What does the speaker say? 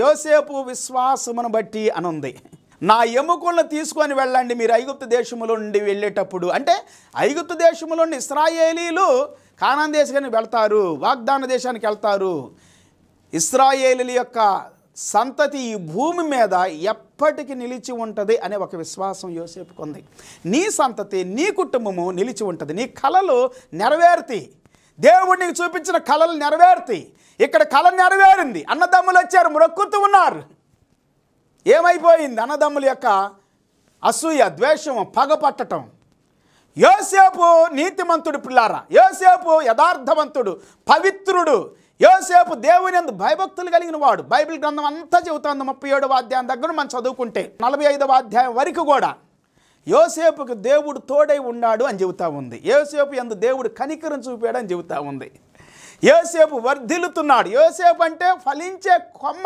యోసేపు విశ్వాసమును బట్టి అనుంది. నా ఎముకలను తీసుకొని వెళ్ళండి మీరు ఐగుప్తు దేశములో నుండి వెళ్ళేటప్పుడు. అంటే ఐగుప్తు దేశములో నుండి ఇశ్రాయేలీలు కానాను దేశానికి వెళ్తారు, వాగ్దాన దేశానికి వెళ్తారు. ఇశ్రాయేలీల యొక్క సంతతి ఈ భూమి మీద ఎప్పటికీ నిలిచి ఉంటుంది అనే ఒక విశ్వాసం యోసేపుకు ఉంది. నీ సంతతి, నీ కుటుంబము నిలిచి ఉంటుంది. నీ కలలు నెరవేరుతాయి. దేవుడు నీకు చూపించిన కలలు నెరవేరుతాయి. ఇక్కడ కళ నెరవేరింది. అన్నదమ్ములు వచ్చారు, మొక్కుతూ ఉన్నారు. ఏమైపోయింది? అన్నదమ్ముల యొక్క అసూయ, ద్వేషము, పగ పట్టడం. యోసేపు నీతిమంతుడు పిల్లారా, యోసేపు యథార్థవంతుడు, పవిత్రుడు. యోసేపు దేవుని యందు భయభక్తులు కలిగిన వాడు. బైబిల్ గ్రంథం అంతా చెబుతుంది. 37వ అధ్యాయం దగ్గర మనం చదువుకుంటే 45వ అధ్యాయం వరకు కూడా యోసేపుకు దేవుడు తోడై ఉన్నాడు అని చెబుతా ఉంది. యోసేపు యందు దేవుడు కనికరం చూపాడు అని చెబుతా ఉంది. యోసేపు వర్ధిల్లుతున్నాడు. యోసేపు అంటే ఫలించే కొమ్మ,